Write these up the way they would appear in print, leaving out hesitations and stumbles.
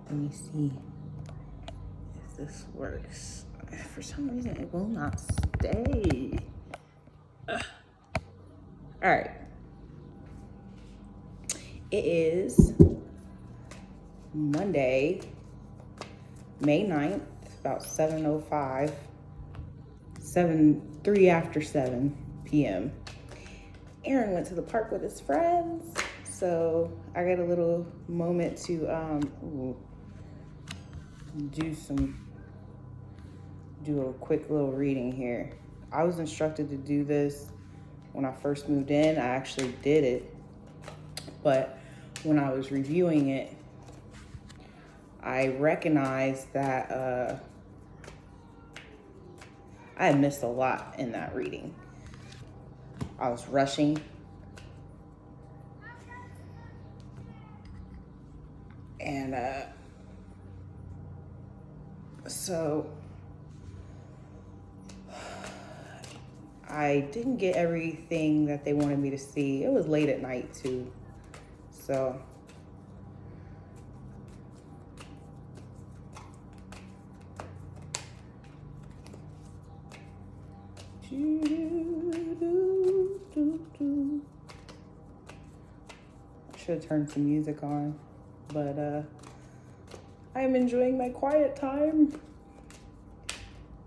Let me see if this works. For some reason, it will not stay. Ugh. All right. It is Monday, May 9th, about 7:05, 3 after 7 p.m. Aaron went to the park with his friends, so I got a little moment to do a quick little reading here. I was instructed to do this when I first moved in. I actually did it, but when I was reviewing it, I recognized that I had missed a lot in that reading. I was rushing. And so I didn't get everything that they wanted me to see. It was late at night too. So I should have turned some music on, but I am enjoying my quiet time.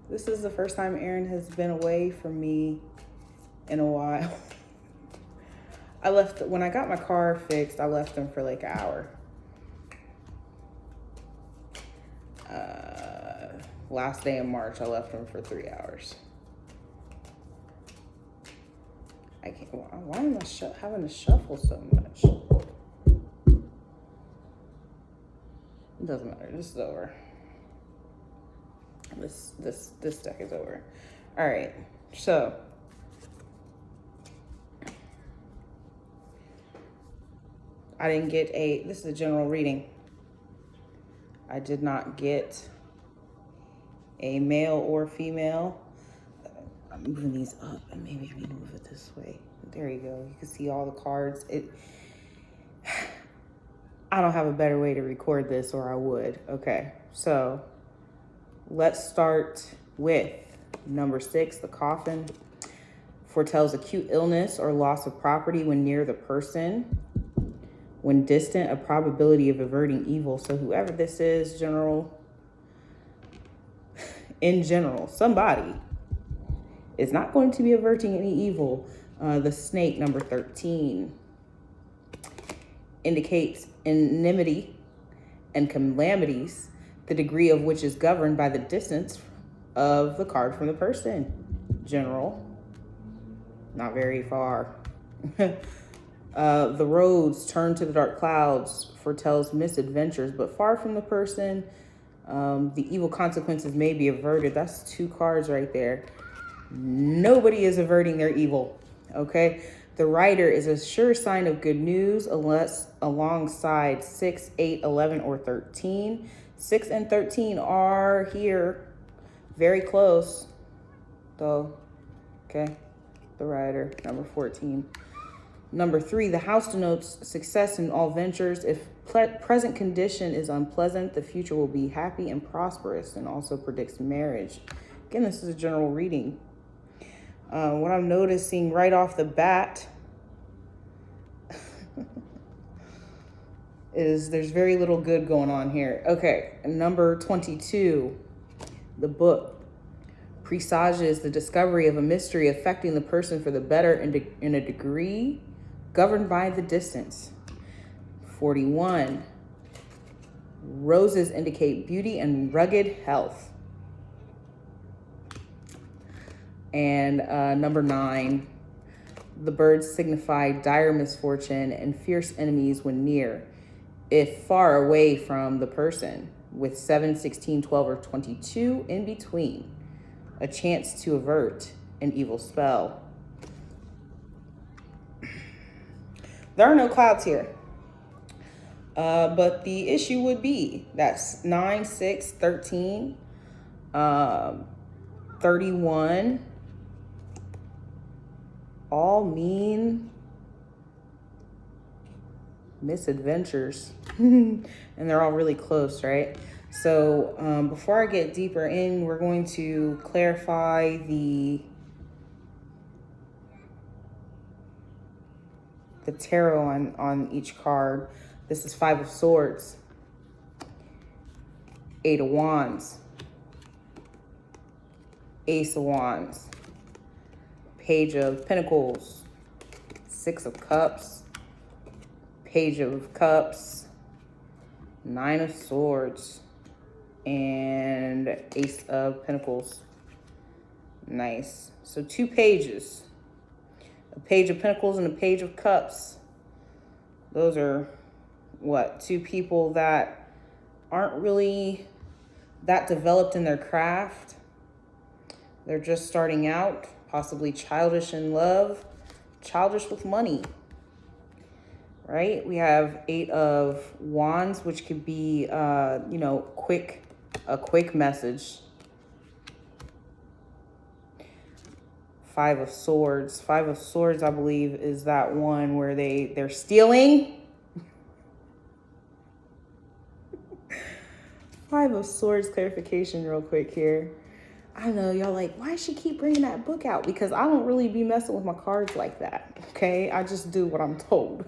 This is the first time Aaron has been away from me in a while. When I got my car fixed, I left him for like an hour. Last day in March, I left him for 3 hours. I can't, why am I having to shuffle so much? It doesn't matter, this is over. This deck is over. All right, so I didn't get this is a general reading. I did not get a male or female. I'm moving these up, and maybe I need to move it this way. There you go. You can see all the cards. I don't have a better way to record this, or I would. Okay, so let's start with number 6, the coffin. Foretells acute illness or loss of property when near the person. When distant, a probability of averting evil. So whoever this is, in general, somebody is not going to be averting any evil. The snake, number 13, indicates enmity and calamities, the degree of which is governed by the distance of the card from the person. General, not very far. The roads turn to the dark clouds foretells misadventures, but far from the person. The evil consequences may be averted. That's 2 cards right there. Nobody is averting their evil, okay? The rider is a sure sign of good news unless alongside 6, 8, 11, or 13. 6 and 13 are here, very close, though, okay? The rider, number 14. Number 3, the house denotes success in all ventures. If present condition is unpleasant, the future will be happy and prosperous, and also predicts marriage. Again, this is a general reading. What I'm noticing right off the bat is there's very little good going on here. Okay, number 22, the book presages the discovery of a mystery affecting the person for the better in a degree governed by the distance. 41, roses indicate beauty and rugged health. And number 9, the birds signify dire misfortune and fierce enemies when near, if far away from the person, with 7, 16, 12, or 22 in between, a chance to avert an evil spell. There are no clouds here, but the issue would be that's 9, 6, 13, 31, all mean misadventures. And they're all really close, right? So before I get deeper in, we're going to clarify the tarot on each card. This is Five of Swords, Eight of Wands, Ace of Wands, Page of Pentacles, Six of Cups, Page of Cups, Nine of Swords, and Ace of Pentacles. Nice. So 2 pages. A Page of Pentacles and a Page of Cups. Those are, what, 2 people that aren't really that developed in their craft. They're just starting out, possibly childish in love, childish with money, right? We have 8 of Wands, which could be, you know, a quick message. 5 of Swords. 5 of Swords, I believe, is that one where they're stealing. 5 of Swords clarification real quick here. I know y'all like, why does she keep bringing that book out? Because I don't really be messing with my cards like that, okay? I just do what I'm told.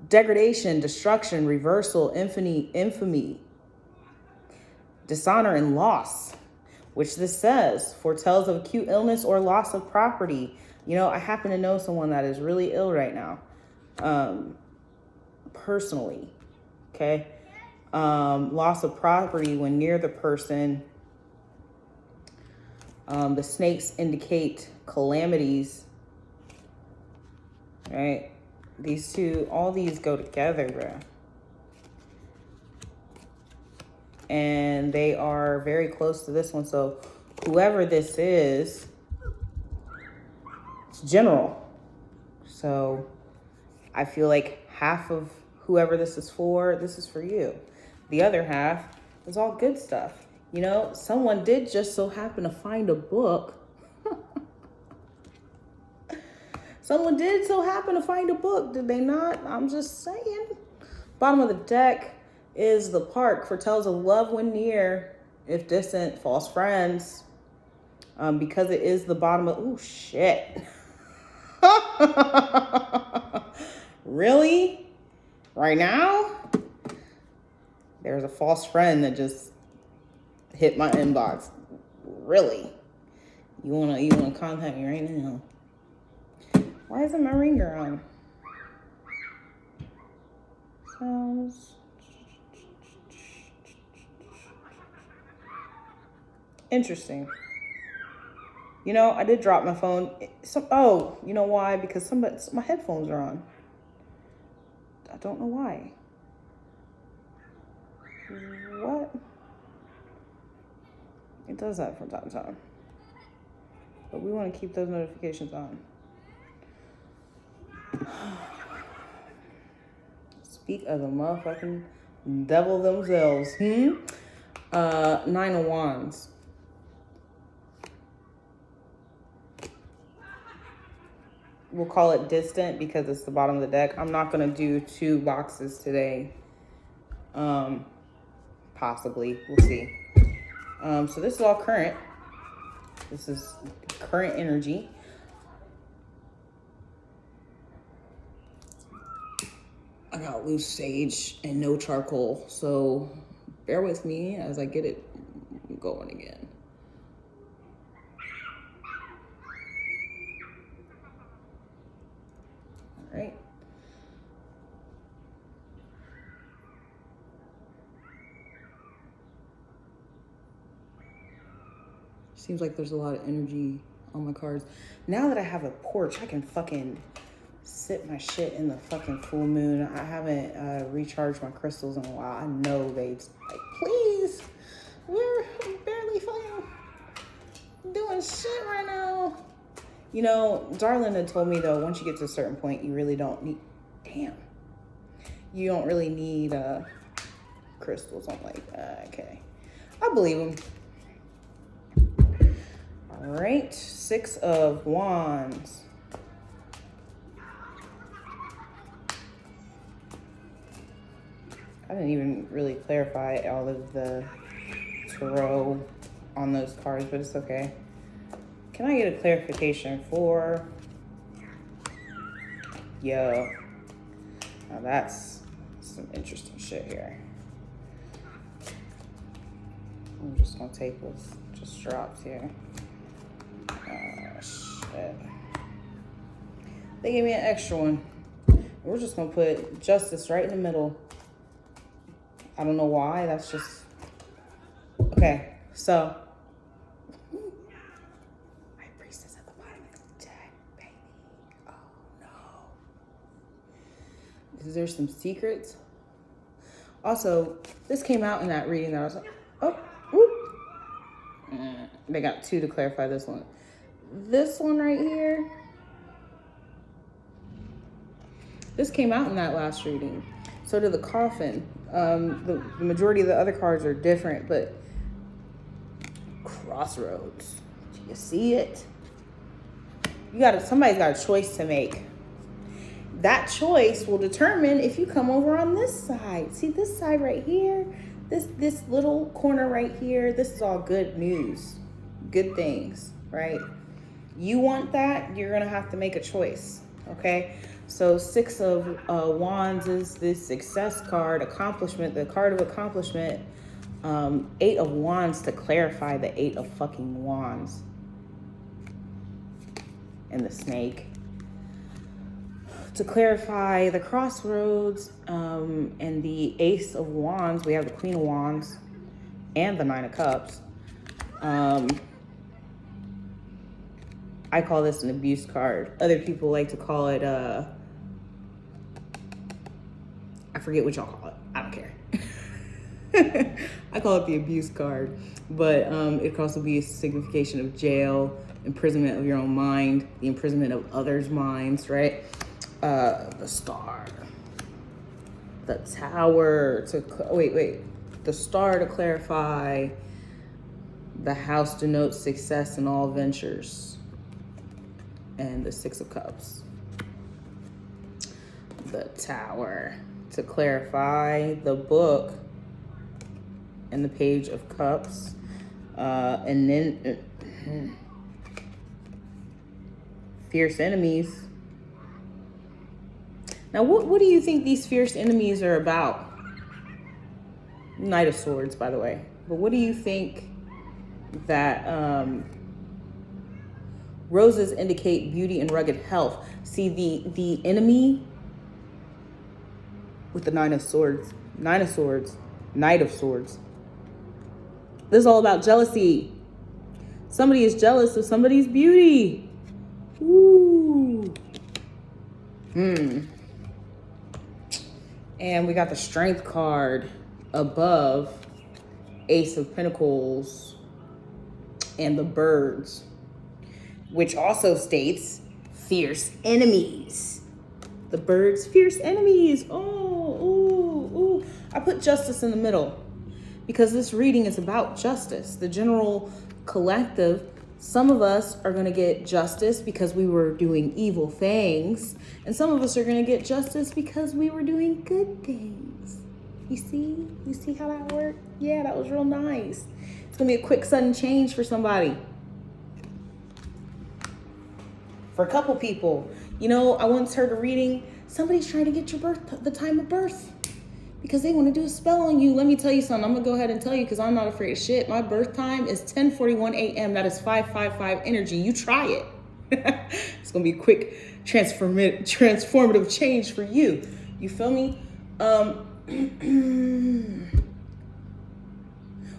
Degradation, destruction, reversal, infamy, dishonor, and loss, which this says foretells of acute illness or loss of property. You know, I happen to know someone that is really ill right now, personally, okay? Loss of property when near the person. The snakes indicate calamities, right? These two, all these go together, bro. And they are very close to this one. So whoever this is, it's general. So I feel like half of whoever this is for you. The other half is all good stuff. You know, someone did just so happen to find a book. Someone did so happen to find a book, did they not? I'm just saying. Bottom of the deck is the Park, foretells of love when near, if distant, false friends. Because it is the bottom of, oh shit. Really? Right now? There's a false friend that just hit my inbox. Really? You wanna contact me right now? Why isn't my ringer on? Sounds interesting. You know, I did drop my phone. Oh, you know why? Because my headphones are on. I don't know why. What? It does that from time to time. But we want to keep those notifications on. Speak of the motherfucking devil themselves. Nine of Wands. We'll call it distant because it's the bottom of the deck. I'm not going to do 2 boxes today. Possibly. We'll see. So this is all current. This is current energy. I got loose sage and no charcoal, so bear with me as I get it going again. All right. Seems like there's a lot of energy on my cards. Now that I have a porch, I can fucking sit my shit in the fucking full moon. I haven't recharged my crystals in a while. I know they like, please, we're barely fucking doing shit right now. You know, Darlin had told me though, once you get to a certain point, you really don't need, you don't really need crystals. I'm like, okay, I believe him. All right, 6 of Wands. I didn't even really clarify all of the tarot on those cards, but it's okay. Can I get a clarification for... Yo. Now that's some interesting shit here. I'm just gonna take what's just dropped here. Shit. They gave me an extra one. We're just gonna put justice right in the middle. I don't know why, that's just... Okay, so... My priestess at the bottom of the deck, baby. Oh no. Is there some secrets? Also, this came out in that reading that I was like, oh, whoop. They got two to clarify this one. This one right here, this came out in that last reading. So did the coffin. The majority of the other cards are different, but crossroads. Do you see it? Somebody's got a choice to make. That choice will determine if you come over on this side. See this side right here? This little corner right here, this is all good news. Good things, right? You want that, you're gonna have to make a choice, okay? So 6 of Wands is this success card, accomplishment, the card of accomplishment. 8 of Wands to clarify the 8 of fucking Wands. And the snake. To clarify the crossroads, and the Ace of Wands, we have the Queen of Wands and the 9 of Cups. I call this an abuse card. Other people like to call it, I forget what y'all call it. I don't care. I call it the abuse card, but it could also be a signification of jail, imprisonment of your own mind, the imprisonment of others' minds, right? The Star, the Tower to the Star to clarify. The House denotes success in all ventures, and the 6 of Cups. The Tower to clarify the book, and the Page of Cups, and then fierce enemies. Now, what do you think these fierce enemies are about? Knight of Swords, by the way. But what do you think that roses indicate beauty and rugged health? See, the enemy with the Nine of Swords, Nine of Swords, Knight of Swords. This is all about jealousy. Somebody is jealous of somebody's beauty. Ooh. And we got the Strength card above Ace of Pentacles and the Birds, which also states fierce enemies. The Birds, fierce enemies. Oh. I put justice in the middle because this reading is about justice. The general collective, some of us are going to get justice because we were doing evil things, and some of us are going to get justice because we were doing good things. You see how that worked? Yeah, that was real nice. It's going to be a quick, sudden change for somebody. For a couple people. You know, I once heard a reading, somebody's trying to get your birth, the time of birth, because they want to do a spell on you. Let me tell you something. I'm going to go ahead and tell you because I'm not afraid of shit. My birth time is 10:41 a.m. That is 555 energy. You try it. It's going to be a quick transformative change for you. You feel me?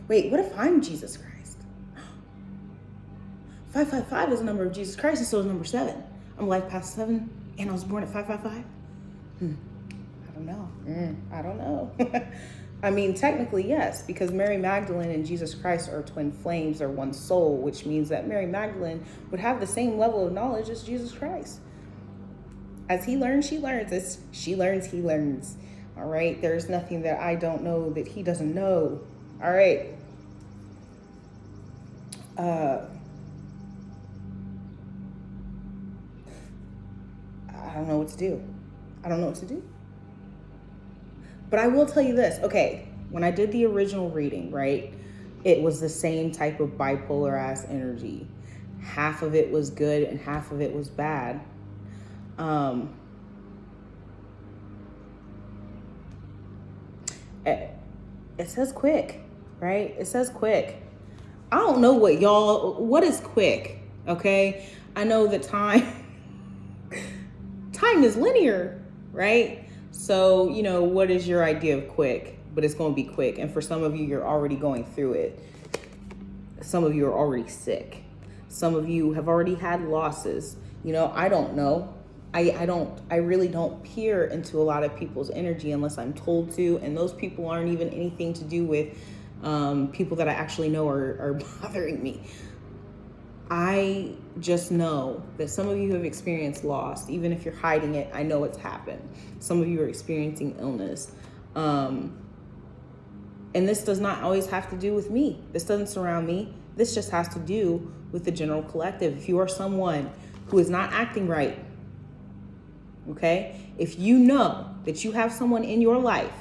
Wait, what if I'm Jesus Christ? 555 is the number of Jesus Christ, and so is number 7. I'm life past 7, and I was born at 555. I don't know. I mean, technically, yes, because Mary Magdalene and Jesus Christ are twin flames, they're one soul, which means that Mary Magdalene would have the same level of knowledge as Jesus Christ. As he learns, she learns. As she learns, he learns. All right? There's nothing that I don't know that he doesn't know. All right? I don't know what to do. But I will tell you this. Okay, when I did the original reading, right, it was the same type of bipolar ass energy. Half of it was good and half of it was bad. It says quick, right? It says quick. I don't know what is quick, okay? I know that time is linear, right? So, what is your idea of quick? But it's going to be quick. And for some of you, you're already going through it. Some of you are already sick. Some of you have already had losses. I don't know. I really don't peer into a lot of people's energy unless I'm told to. And those people aren't even anything to do with people that I actually know are bothering me. I just know that some of you have experienced loss. Even if you're hiding it, I know it's happened. Some of you are experiencing illness. And this does not always have to do with me. This doesn't surround me. This just has to do with the general collective. If you are someone who is not acting right, okay? If you know that you have someone in your life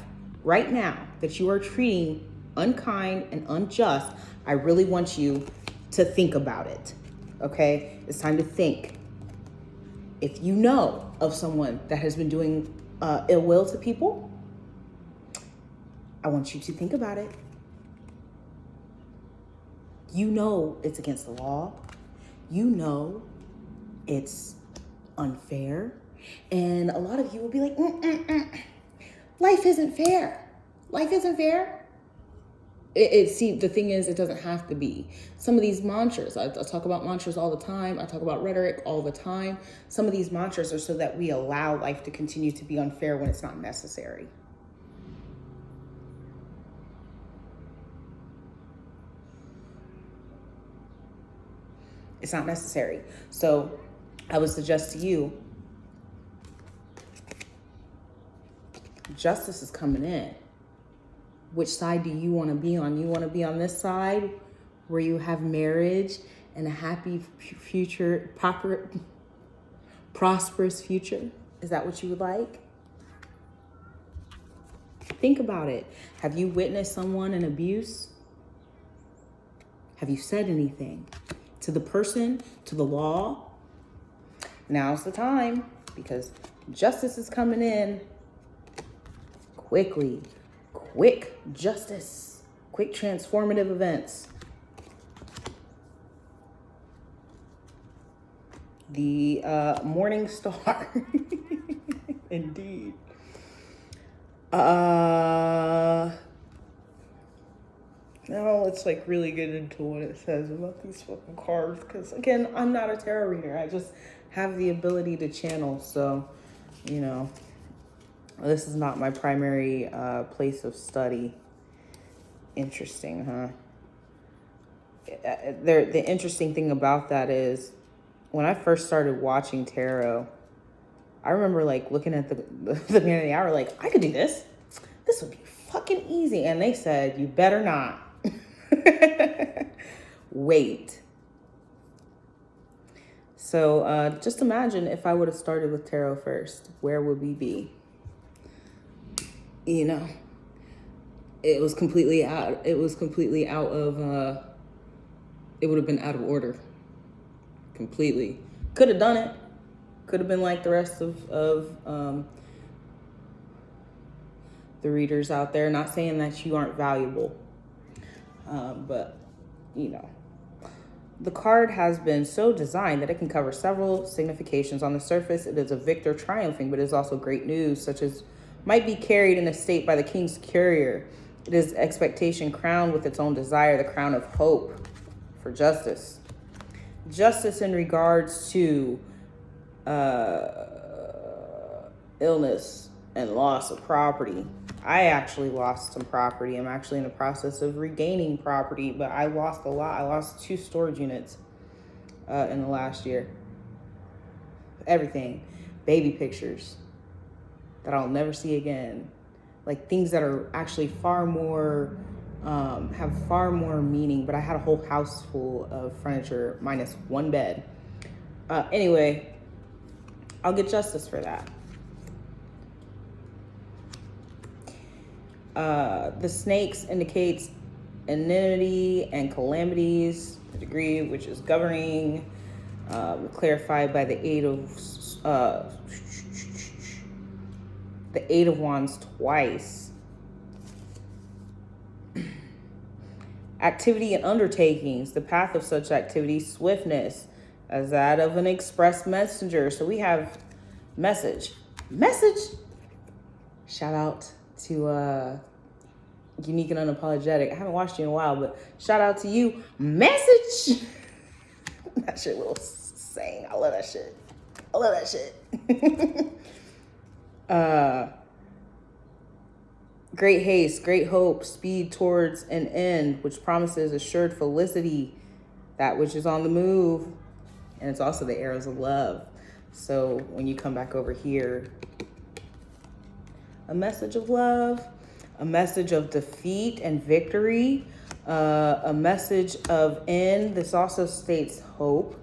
right now that you are treating unkind and unjust, I really want you to think about it, okay? It's time to think. If you know of someone that has been doing ill will to people, I want you to think about it. You know it's against the law. You know it's unfair. And a lot of you will be like, life isn't fair. Life isn't fair. See, the thing is, it doesn't have to be. Some of these mantras, I talk about mantras all the time. I talk about rhetoric all the time. Some of these mantras are so that we allow life to continue to be unfair when it's not necessary. It's not necessary. So I would suggest to you, justice is coming in. Which side do you want to be on? You want to be on this side where you have marriage and a happy future, prosperous future? Is that what you would like? Think about it. Have you witnessed someone in abuse? Have you said anything to the person, to the law? Now's the time, because justice is coming in quickly. Quick justice, quick transformative events. The Morning Star. Indeed. Now let's really get into what it says about these fucking cards, because again, I'm not a tarot reader. I just have the ability to channel. So, this is not my primary place of study. Interesting, huh? The interesting thing about that is, when I first started watching tarot, I remember looking at the man of the hour, I could do this. This would be fucking easy. And they said, you better not. Wait. So just imagine if I would have started with tarot first, where would we be? It was completely out. It was completely out of, it would have been out of order. Completely. Could have done it. Could have been like the rest of the readers out there. Not saying that you aren't valuable. But, the card has been so designed that it can cover several significations. On the surface, it is a victor triumphing, but it is also great news, such as might be carried in a state by the king's courier. It is expectation crowned with its own desire, the crown of hope for justice. Justice in regards to illness and loss of property. I actually lost some property. I'm actually in the process of regaining property, but I lost a lot. I lost 2 storage units in the last year. Everything. Baby pictures that I'll never see again. Things that are actually far more, have far more meaning, but I had a whole house full of furniture minus 1 bed. Anyway, I'll get justice for that. The snakes indicates enmity and calamities, the degree which is governing, clarified by the Eight of Wands twice. Activity and undertakings, the path of such activity, swiftness, as that of an express messenger. So we have message. Shout out to Unique and Unapologetic. I haven't watched you in a while, but shout out to you. Message. That shit little saying. I love that shit. Great haste, great hope, speed towards an end, which promises assured felicity, that which is on the move. And it's also the arrows of love. So when you come back over here, a message of love, a message of defeat and victory, a message of end. This also states hope,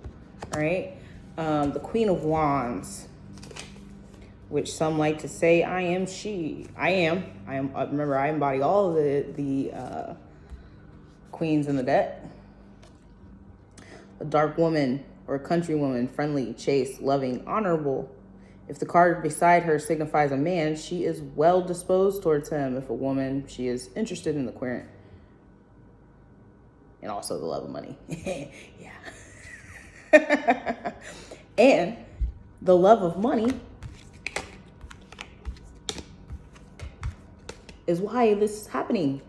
right? The Queen of Wands, which some like to say, I am she. I am. Remember, I embody all of the queens in the deck. A dark woman or a country woman, friendly, chaste, loving, honorable. If the card beside her signifies a man, she is well disposed towards him. If a woman, she is interested in the querent. And also the love of money. Yeah. And the love of money is why this is happening.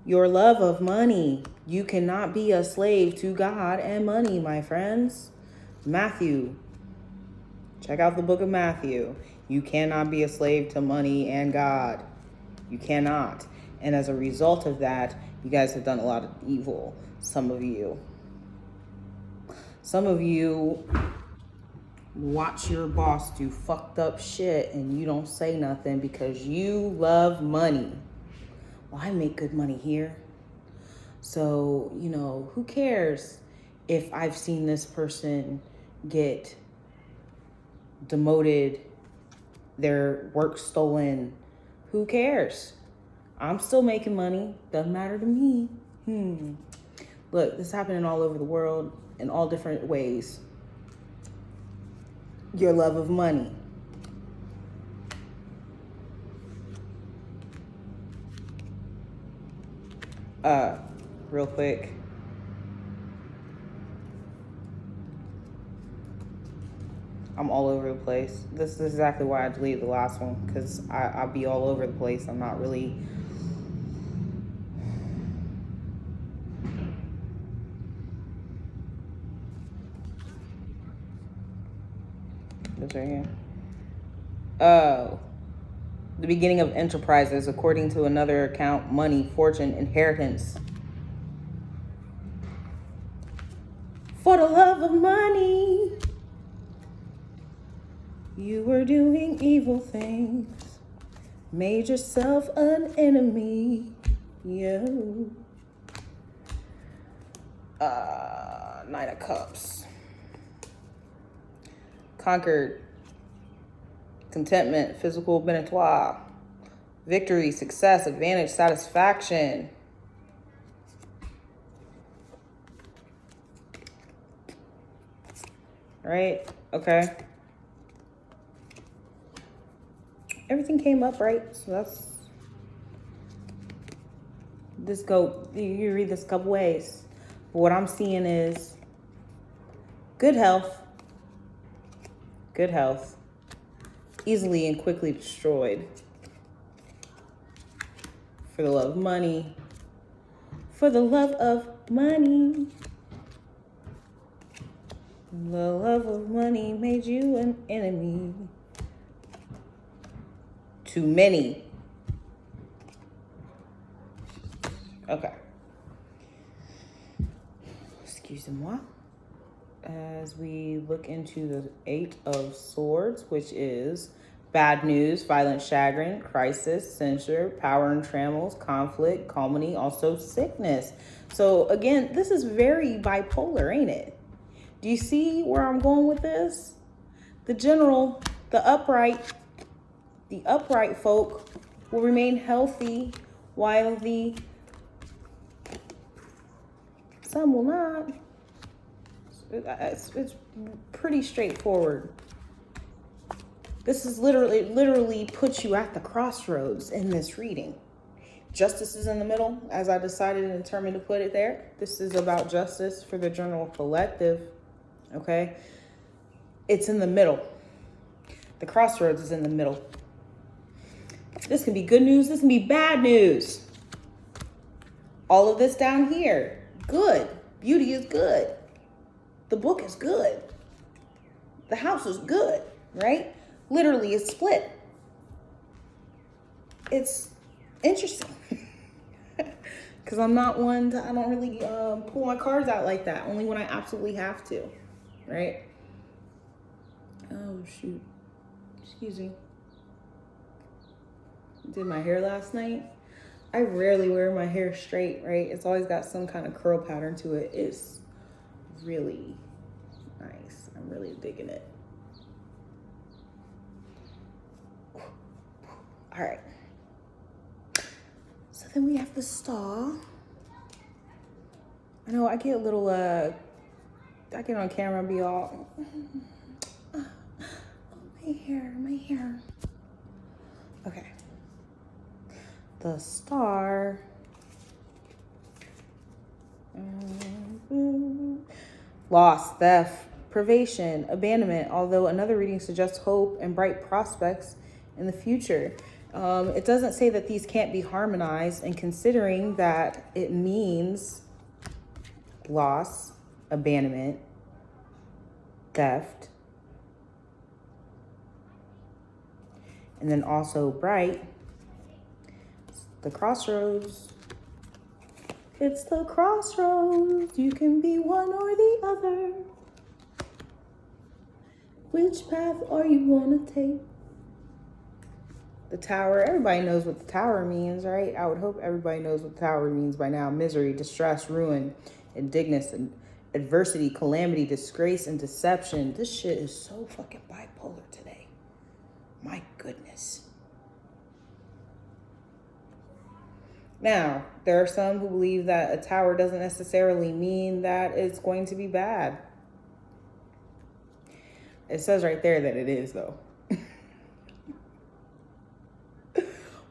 Your love of money. You cannot be a slave to God and money, my friends. Matthew. Check out the book of Matthew. You cannot be a slave to money and God. You cannot. And as a result of that, you guys have done a lot of evil. Some of you watch your boss do fucked up shit and you don't say nothing because you love money. Well, I make good money here. So, who cares if I've seen this person get demoted, their work stolen? Who cares? I'm still making money. Doesn't matter to me. Look, this is happening all over the world in all different ways. Your love of money. Real quick. I'm all over the place. This is exactly why I deleted the last one, because I'll be all over the place. I'm not really... This right here. Oh. The beginning of enterprises, according to another account, money, fortune, inheritance. For the love of money, you were doing evil things, made yourself an enemy. Yo. Nine of Cups. Conquered. Contentment, physical benetoire. Victory, success, advantage, satisfaction. Right? Okay. Everything came up, right? So that's... You read this a couple ways. But what I'm seeing is good health. Good health. Easily and quickly destroyed. For the love of money. For the love of money. The love of money made you an enemy. To many. Okay. Excusez-moi. As we look into the Eight of Swords, which is bad news, violent chagrin, crisis, censure, power and trammels, conflict, calmity, also sickness. So again, this is very bipolar, ain't it? Do you see where I'm going with this? The general, the upright folk will remain healthy, while the some will not. It's pretty straightforward. This is literally puts you at the crossroads in this reading. Justice is in the middle, as I decided and determined to put it there. This is about justice for the general collective, okay? It's in the middle. The crossroads is in the middle. This can be good news, this can be bad news. All of this down here, good. Beauty is good. The book is good. The house is good, right? Literally, it's split. It's interesting. Because I'm not one to, I don't really pull my cards out like that. Only when I absolutely have to, right? Oh, shoot. Excuse me. Did my hair last night. I rarely wear my hair straight, right? It's always got some kind of curl pattern to it. It's really nice. I'm really digging it. All right. So then we have the star. I know I get a little, I get on camera and be all, oh, my hair. Okay. The star. Loss, theft, privation, abandonment, although another reading suggests hope and bright prospects in the future. It doesn't say that these can't be harmonized, and considering that it means loss, abandonment, theft, and then also bright, the crossroads. It's the crossroads. You can be one or the other. Which path are you gonna take? The tower. Everybody knows what the tower means, right? I would hope everybody knows what the tower means by now. Misery, distress, ruin, indignance, adversity, calamity, disgrace, and deception. This shit is so fucking bipolar today. My goodness. Now, there are some who believe that a tower doesn't necessarily mean that it's going to be bad. It says right there that it is, though.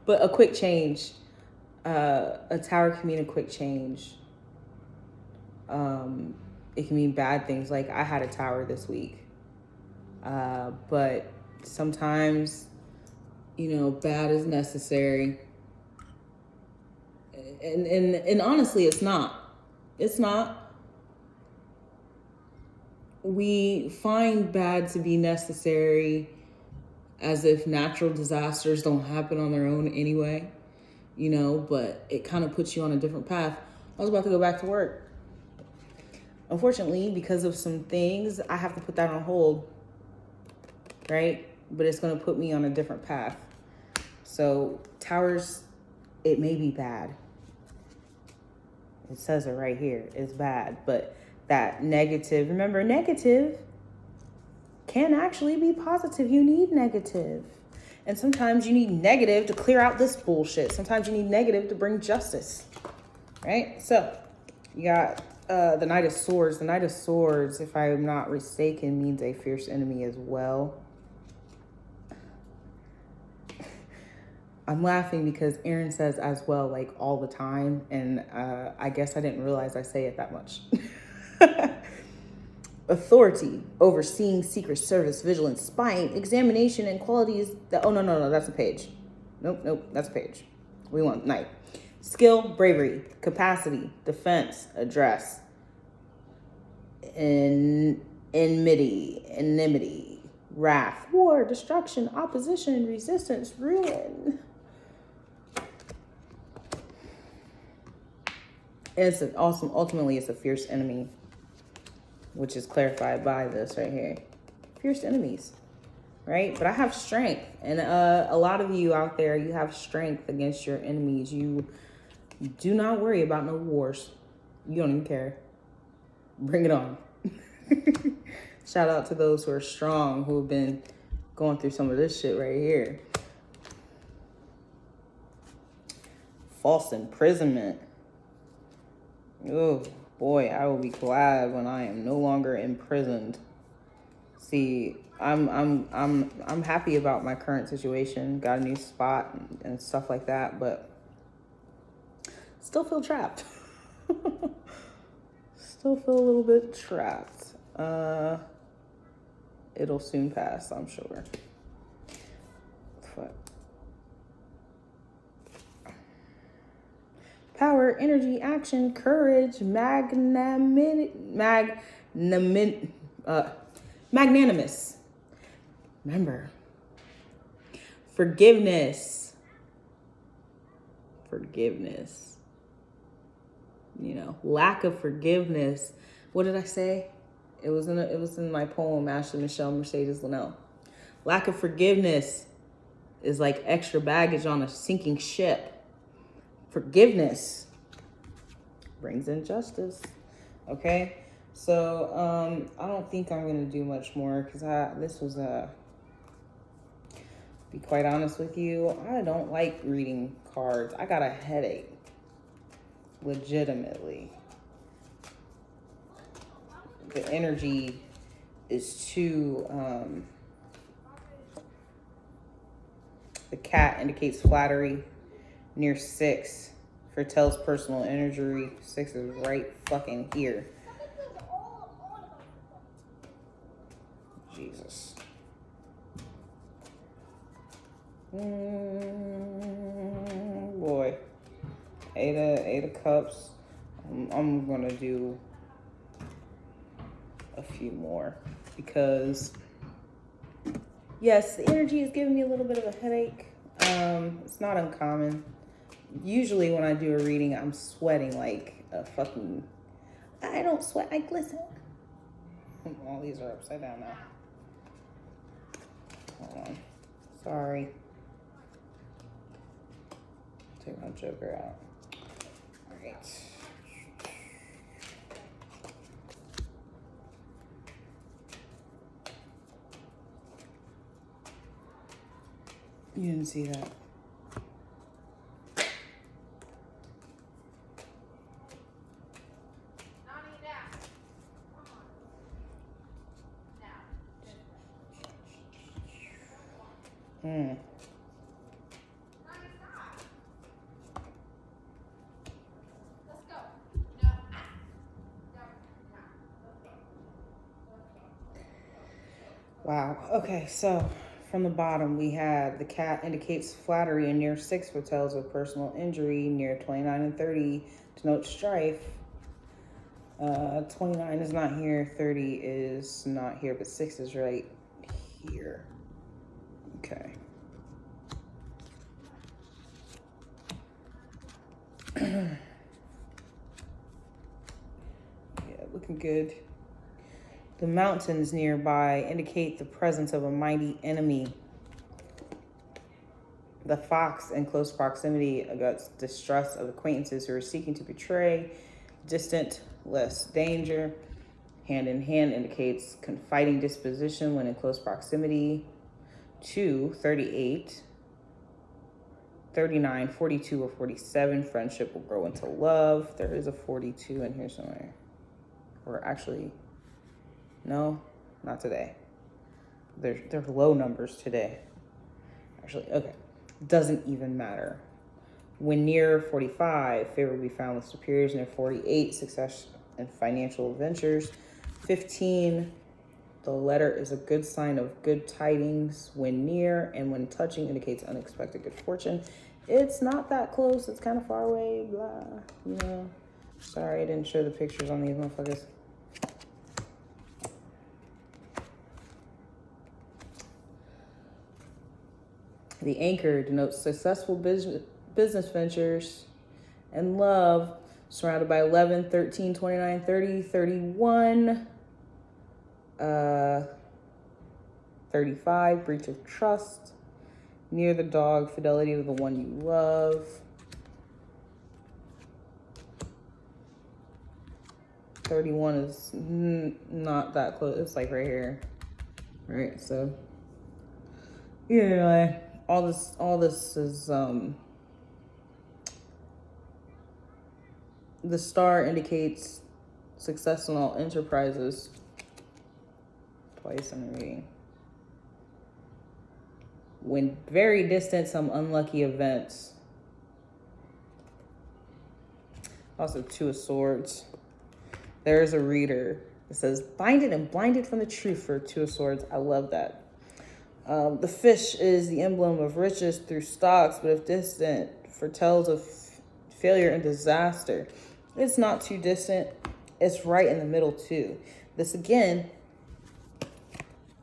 But a quick change. A tower can mean a quick change. It can mean bad things. Like, I had a tower this week. But sometimes, bad is necessary. And honestly, it's not. It's not. We find bad to be necessary as if natural disasters don't happen on their own anyway, but it kind of puts you on a different path. I was about to go back to work. Unfortunately, because of some things, I have to put that on hold, right? But it's going to put me on a different path. So towers, it may be bad. It says it right here. It's bad. But that negative, remember, negative can actually be positive. You need negative. And sometimes you need negative to clear out this bullshit. Sometimes you need negative to bring justice. Right? So you got the Knight of Swords. The Knight of Swords, if I'm not mistaken, means a fierce enemy as well. I'm laughing because Aaron says as well, like all the time. And I guess I didn't realize I say it that much. Authority, overseeing, secret service, vigilance, spying, examination, and qualities that, oh, no, that's a page. Nope, that's a page. We want Knight. Skill, bravery, capacity, defense, address, enmity, wrath, war, destruction, opposition, resistance, ruin. It's awesome. Ultimately, it's a fierce enemy, which is clarified by this right here. Fierce enemies, right? But I have strength. And a lot of you out there, you have strength against your enemies. You do not worry about no wars. You don't even care. Bring it on. Shout out to those who are strong, who have been going through some of this shit right here. False imprisonment. Oh boy, I will be glad when I am no longer imprisoned. See, I'm happy about my current situation. Got a new spot and stuff like that, but still feel trapped. Still feel a little bit trapped. It'll soon pass, I'm sure. But power, energy, action, courage, magnanimous. Remember, forgiveness. You know, lack of forgiveness. What did I say? It was in my poem, Ashley Michelle Mercedes Linnell. Lack of forgiveness is like extra baggage on a sinking ship. Forgiveness brings in justice. Okay, so I don't think I'm gonna do much more because this was be quite honest with you, I don't like reading cards. I got a headache, legitimately. The energy is too. The cat indicates flattery. Near 6 foretells personal injury. 6 is right fucking here. Jesus. Boy. 8 of Cups. I'm gonna do a few more because yes, the energy is giving me a little bit of a headache. It's not uncommon. Usually when I do a reading, I'm sweating like a fucking... I don't sweat, I glisten. All these are upside down now. Hold on. Sorry. Take my joker out. All right. You didn't see that. Wow. Okay, so from the bottom, we had the cat indicates flattery, and near 6 foretells of personal injury. Near 29 and 30 denotes strife. 29 is not here, 30 is not here, but 6 is right here. Okay. Yeah, looking good. The mountains nearby indicate the presence of a mighty enemy. The fox in close proximity against distrust of acquaintances who are seeking to betray. Distant, less danger. Hand in hand indicates confiding disposition when in close proximity. 2, 38, 39, 42, or 47. Friendship will grow into love. There is a 42 in here somewhere. Or actually, no, not today. They're low numbers today. Actually, okay. Doesn't even matter. When near 45, favor will be found with superiors. Near 48, success and financial adventures. 15, the letter is a good sign of good tidings. When near and when touching indicates unexpected good fortune. It's not that close. It's kind of far away. Blah. You know. Sorry, I didn't show the pictures on these motherfuckers. The anchor denotes successful business ventures and love, surrounded by 11, 13, 29, 30, 31, 35, breach of trust. Near the dog, fidelity to the one you love. 31 is not that close. It's like right here. Right, so yeah, all this is The star indicates success in all enterprises. Twice in the reading. When very distant, some unlucky events. Also, Two of Swords. There's a reader. It says, binded and blinded from the truth for Two of Swords. I love that. The fish is the emblem of riches through stocks, but if distant, foretells of failure and disaster. It's not too distant. It's right in the middle, too. This, again,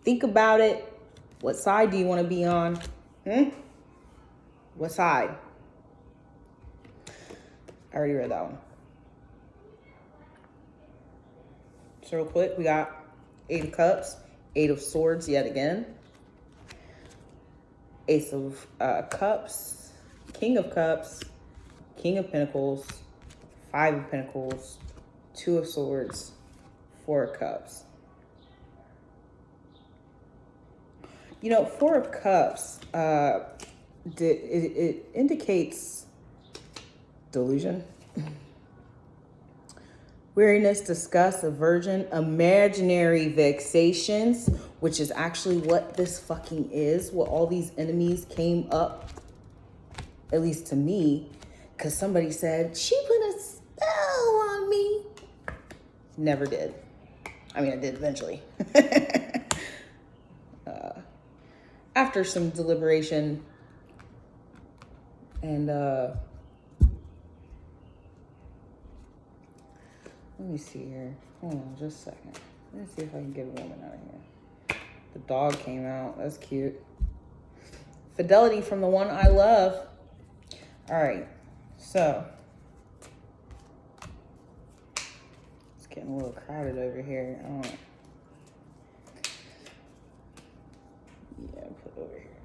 think about it. What side do you want to be on? What side? I already read that one. So real quick, we got Eight of Cups, Eight of Swords yet again. Ace of Cups, King of Cups, King of Pentacles, Five of Pentacles, Two of Swords, Four of Cups. You know, Four of Cups, it indicates delusion, weariness, disgust, aversion, imaginary vexations, which is actually what this fucking is, what all these enemies came up, at least to me, because somebody said, she put a spell on me. Never did. I mean, I did eventually. After some deliberation and let me see here. Hold on just a second. Let me see if I can get a woman out of here. The dog came out. That's cute. Fidelity from the one I love. All right. So it's getting a little crowded over here. I don't put it over here.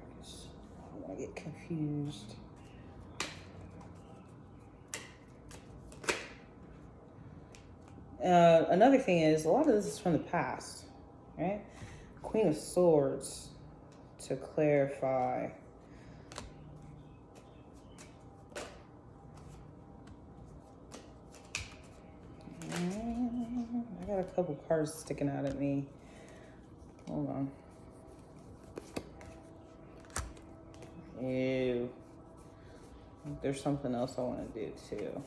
I don't want to get confused. Another thing is, a lot of this is from the past, right? Queen of Swords, to clarify. I got a couple cards sticking out at me. Hold on. Ew. There's something else I want to do too.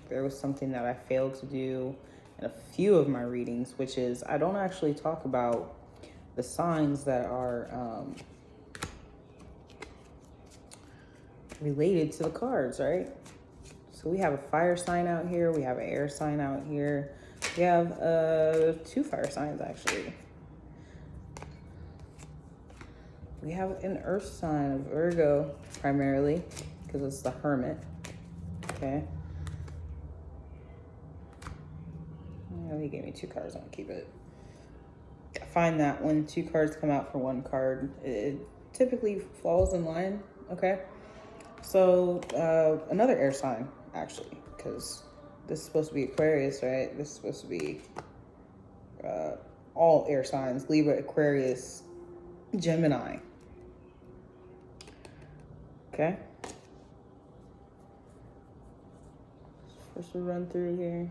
There was something that I failed to do in a few of my readings, which is I don't actually talk about the signs that are related to the cards, right? So we have a fire sign out here. We have an air sign out here. We have two fire signs, actually. We have an earth sign of Virgo, primarily, because it's the Hermit. Okay. Oh, he gave me two cards. I'm going to keep it. I find that when two cards come out for one card, it typically falls in line. Okay. So another air sign, actually, because this is supposed to be Aquarius, right? This is supposed to be all air signs: Libra, Aquarius, Gemini. Okay. First we run through here.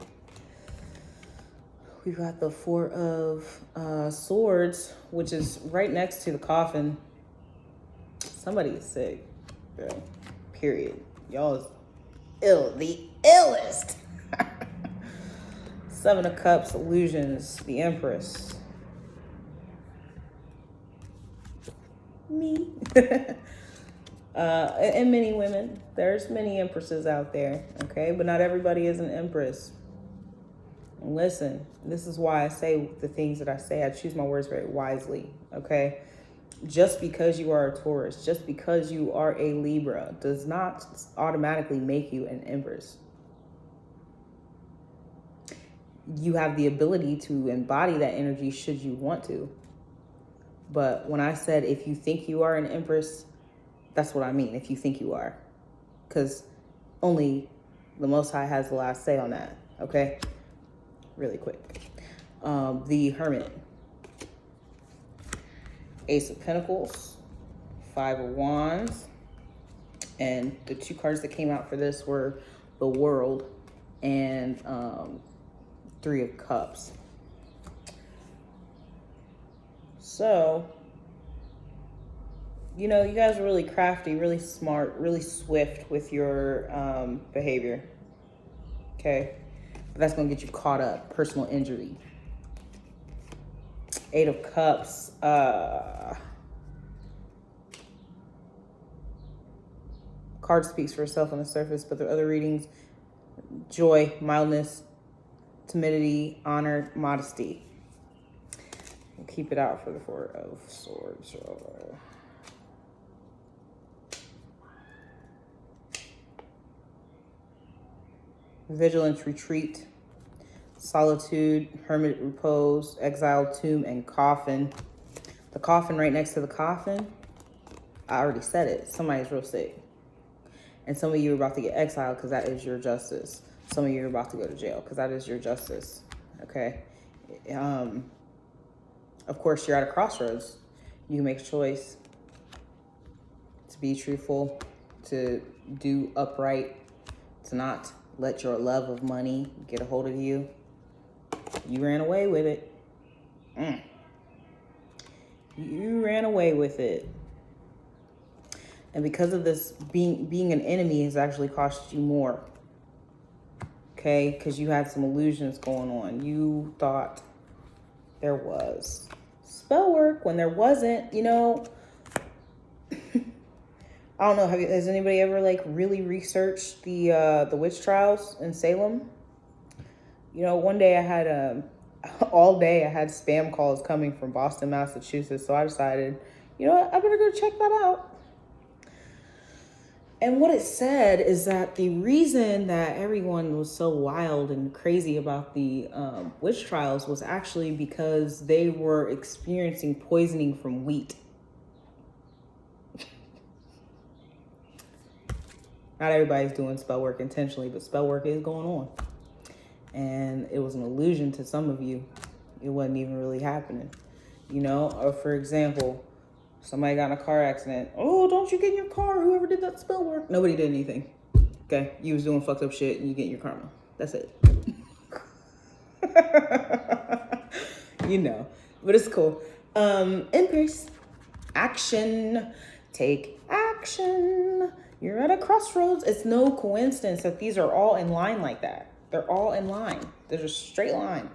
We got the Four of Swords, which is right next to the coffin. Somebody is sick, bro. Period. Y'all is ill. The illest. Seven of Cups, illusions, the Empress. Me. And many women. There's many empresses out there, okay? But not everybody is an empress. And listen, this is why I say the things that I say. I choose my words very wisely, okay? Just because you are a Taurus, just because you are a Libra, does not automatically make you an empress. You have the ability to embody that energy should you want to. But when I said if you think you are an empress, that's what I mean, if you think you are. Because only the Most High has the last say on that, okay? Really quick. The Hermit. Ace of Pentacles. Five of Wands. And the two cards that came out for this were the World and 3 of Cups. So, you know, you guys are really crafty, really smart, really swift with your behavior. Okay? But that's going to get you caught up. Personal injury. 8 of Cups. Card speaks for itself on the surface, but the other readings: joy, mildness, timidity, honor, modesty. We'll keep it out for the 4 of Swords. Vigilance, retreat, solitude, hermit, repose, exile, tomb, and coffin. The coffin right next to the coffin, I already said it. Somebody's real sick. And some of you are about to get exiled because that is your justice. Some of you are about to go to jail because that is your justice. Okay? Of course, you're at a crossroads. You can make a choice to be truthful, to do upright, to not let your love of money get a hold of you. You ran away with it. You ran away with it. And because of this, being an enemy has actually cost you more. Okay? Because you had some illusions going on. You thought there was spell work when there wasn't. You know, I don't know. Has anybody ever like really researched the witch trials in Salem? You know, one day I had all day I had spam calls coming from Boston, Massachusetts. So I decided, you know what, I better go check that out. And what it said is that the reason that everyone was so wild and crazy about the witch trials was actually because they were experiencing poisoning from wheat. Not everybody's doing spell work intentionally, but spell work is going on. And it was an illusion to some of you. It wasn't even really happening. You know, or for example, somebody got in a car accident. Oh, don't you get in your car. Whoever did that spell work. Nobody did anything. Okay? You was doing fucked up shit and you get your karma. That's it. You know. But it's cool. Empress. Action. Take action. You're at a crossroads. It's no coincidence that these are all in line like that. They're all in line. There's a straight line.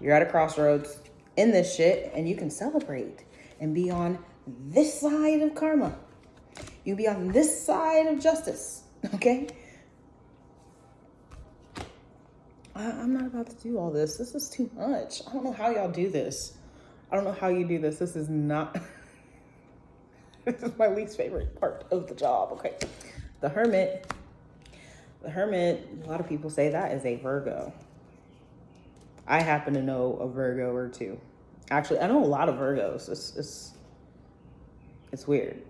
You're at a crossroads in this shit, and you can celebrate and be on this side of karma. You be on this side of justice, okay? I'm not about to do all this. This is too much. I don't know how y'all do this. I don't know how you do this. This is not... This is my least favorite part of the job, okay? The Hermit. The Hermit, a lot of people say that is a Virgo. I happen to know a Virgo or two. Actually, I know a lot of Virgos. It's weird.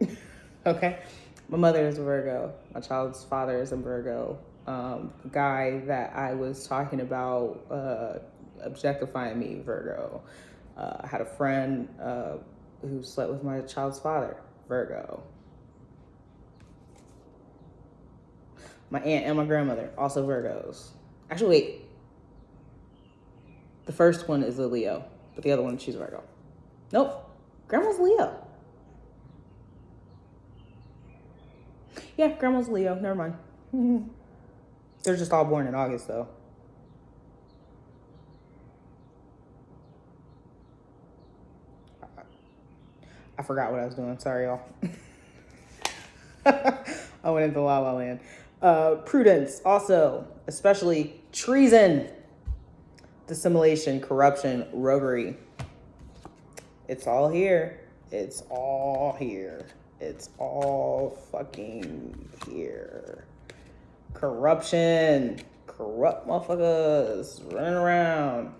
Okay? My mother is a Virgo. My child's father is a Virgo. The guy that I was talking about objectifying me, Virgo. I had a friend who slept with my child's father, Virgo. My aunt and my grandmother, also Virgos. Actually, wait. The first one is a Leo, but the other one, she's a Virgo. Nope. Grandma's Leo. Yeah, grandma's Leo. Never mind. They're just all born in August, though. I forgot what I was doing. Sorry, y'all. I went into La La Land. Prudence, also, especially treason, dissimulation, corruption, roguery. It's all here. It's all here. It's all fucking here. Corruption. Corrupt motherfuckers running around.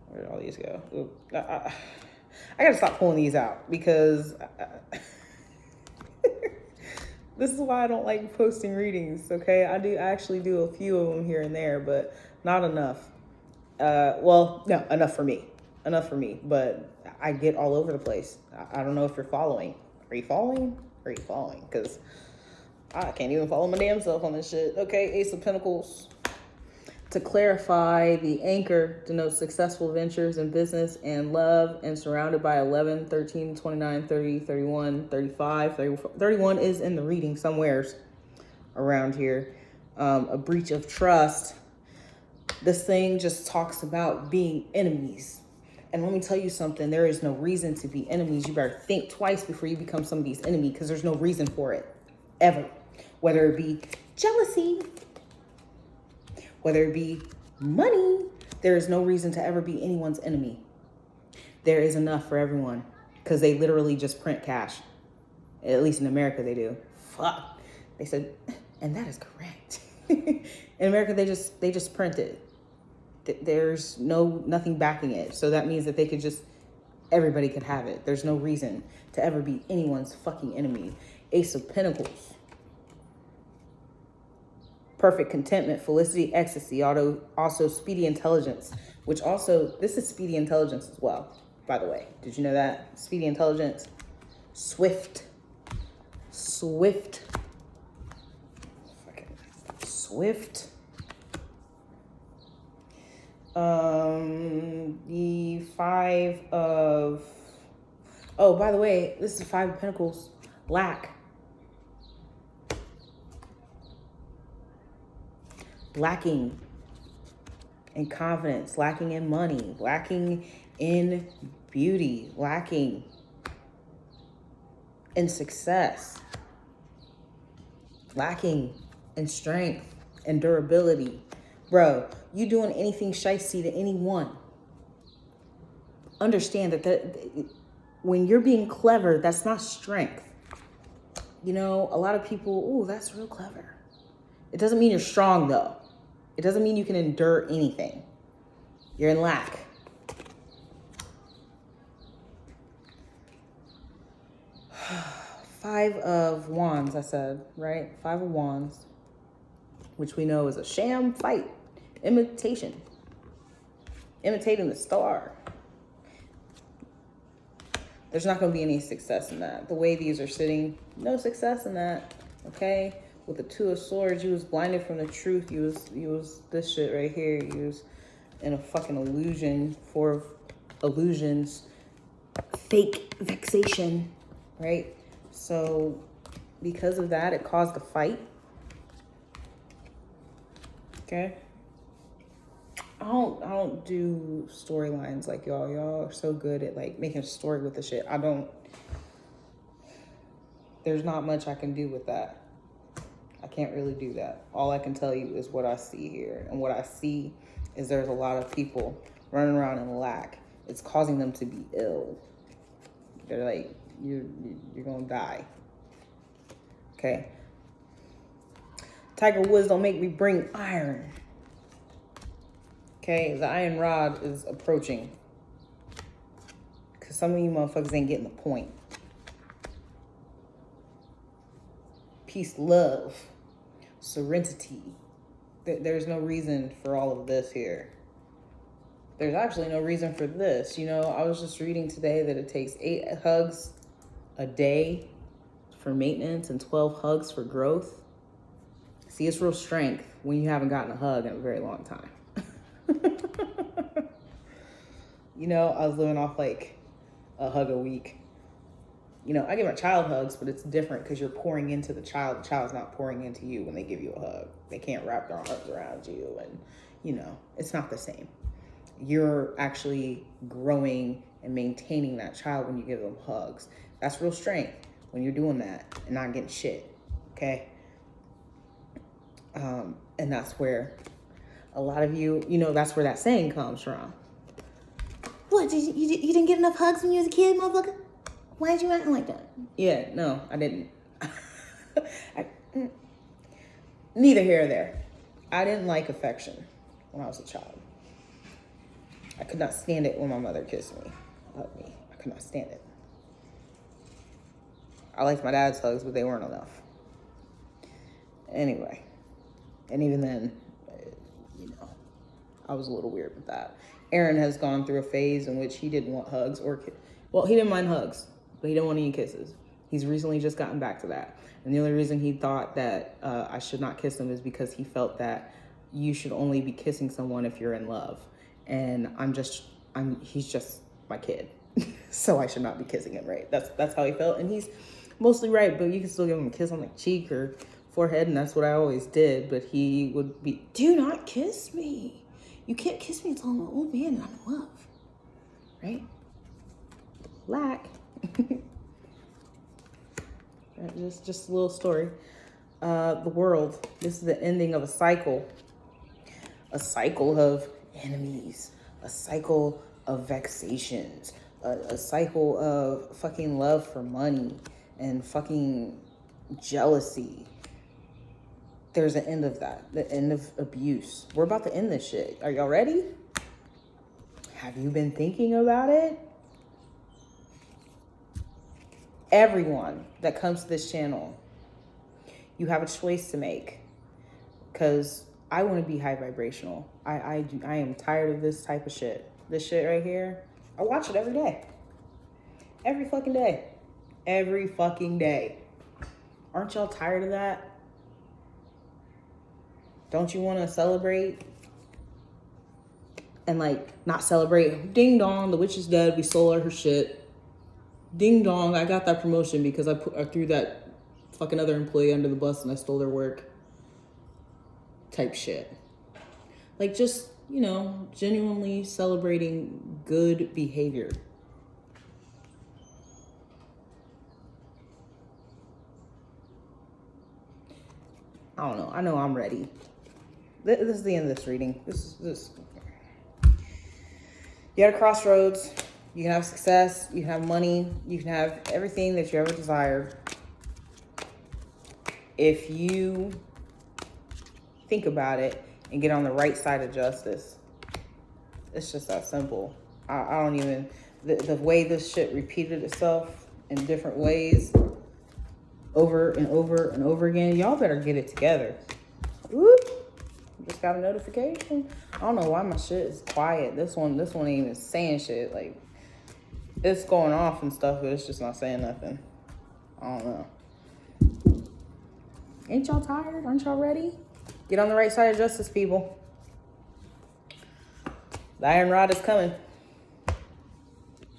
Where did all these go? Ooh, I gotta stop pulling these out because this is why I don't like posting readings, okay? I actually do a few of them here and there, but not enough. Well, no, enough for me. Enough for me, but I get all over the place. I don't know if you're following. Are you following? Are you following? Because I can't even follow my damn self on this shit. Okay, Ace of Pentacles. To clarify, the anchor denotes successful ventures in business and love, and surrounded by 11, 13, 29, 30, 31, 35, 34. 31 is in the reading somewheres around here. A breach of trust. This thing just talks about being enemies. And let me tell you something, there is no reason to be enemies. You better think twice before you become somebody's enemy, because there's no reason for it, ever. Whether it be jealousy, whether it be money, there is no reason to ever be anyone's enemy. There is enough for everyone, because they literally just print cash. At least in America they do. Fuck. They said, and that is correct. In America, they just print it. There's nothing backing it. So that means that they could just, everybody could have it. There's no reason to ever be anyone's fucking enemy. Ace of Pentacles. Perfect contentment, felicity, ecstasy, also speedy intelligence, which also, this is speedy intelligence as well, by the way. Did you know that? Speedy intelligence, swift. The Five of, oh, by the way, this is Five of Pentacles, lack. Lacking in confidence, lacking in money, lacking in beauty, lacking in success, lacking in strength and durability. Bro, you doing anything shicey to anyone, understand that when you're being clever, that's not strength. You know, a lot of people, oh, that's real clever. It doesn't mean you're strong, though. It doesn't mean you can endure anything. You're in lack. Five of Wands, I said, right? Five of Wands, which we know is a sham fight. Imitation. Imitating the star. There's not going to be any success in that. The way these are sitting, no success in that, okay? With the Two of Swords, you was blinded from the truth. You was this shit right here. You was in a fucking illusion, for illusions, fake vexation, right? So because of that, it caused a fight. Okay. I don't do storylines like y'all. Y'all are so good at like making a story with the shit. There's not much I can do with that. I can't really do that. All I can tell you is what I see here. And what I see is there's a lot of people running around in lack. It's causing them to be ill. They're like, you're gonna die. Okay. Tiger Woods, don't make me bring iron. Okay, the iron rod is approaching. Because some of you motherfuckers ain't getting the point. Peace, love, serenity. There's no reason for all of this here. There's actually no reason for this. You know, I was just reading today that it takes 8 hugs a day for maintenance and 12 hugs for growth. See, it's real strength when you haven't gotten a hug in a very long time. You know, I was living off like a hug a week. You know, I give my child hugs, but it's different because you're pouring into the child. The child's not pouring into you when they give you a hug. They can't wrap their arms around you, and, you know, it's not the same. You're actually growing and maintaining that child when you give them hugs. That's real strength when you're doing that and not getting shit, okay? And that's where a lot of you, you know, that's where that saying comes from. What, you didn't get enough hugs when you was a kid, motherfucker? Why did you act like that? Yeah, no, I didn't. Neither here or there. I didn't like affection when I was a child. I could not stand it when my mother kissed me, hugged me. I could not stand it. I liked my dad's hugs, but they weren't enough. Anyway, and even then, you know, I was a little weird with that. Aaron has gone through a phase in which he didn't want hugs or well, he didn't mind hugs, but he didn't want any kisses. He's recently just gotten back to that. And the only reason he thought that I should not kiss him is because he felt that you should only be kissing someone if you're in love. And he's just my kid. So I should not be kissing him, right? That's how he felt. And he's mostly right, but you can still give him a kiss on the cheek or forehead, and that's what I always did. But he would be, do not kiss me. You can't kiss me until I'm an old man and I'm in love, right? Black. Just a little story. The world. This is the ending of a cycle. A cycle of enemies. A cycle of vexations. A cycle of fucking love for money and fucking jealousy. There's an end of that. The end of abuse. We're about to end this shit. Are y'all ready? Have you been thinking about it? Everyone that comes to this channel, you have a choice to make, because I want to be high vibrational. I am tired of this type of shit. This shit right here, I watch it every day. Every fucking day. Every fucking day. Aren't y'all tired of that? Don't you want to celebrate? And like, not celebrate. Ding dong, the witch is dead. We stole her shit. Ding dong, I got that promotion because I threw that fucking other employee under the bus and I stole their work. Type shit. Like, just, you know, genuinely celebrating good behavior. I don't know. I know I'm ready. This is the end of this reading. This. You're at a crossroads. You can have success. You can have money. You can have everything that you ever desired. If you think about it and get on the right side of justice. It's just that simple. I don't even... The way this shit repeated itself in different ways over and over and over again, y'all better get it together. Whoop. Just got a notification. I don't know why my shit is quiet. This one ain't even saying shit. Like, it's going off and stuff, but it's just not saying nothing. I don't know. Ain't y'all tired? Aren't y'all ready? Get on the right side of justice, people. The iron rod is coming.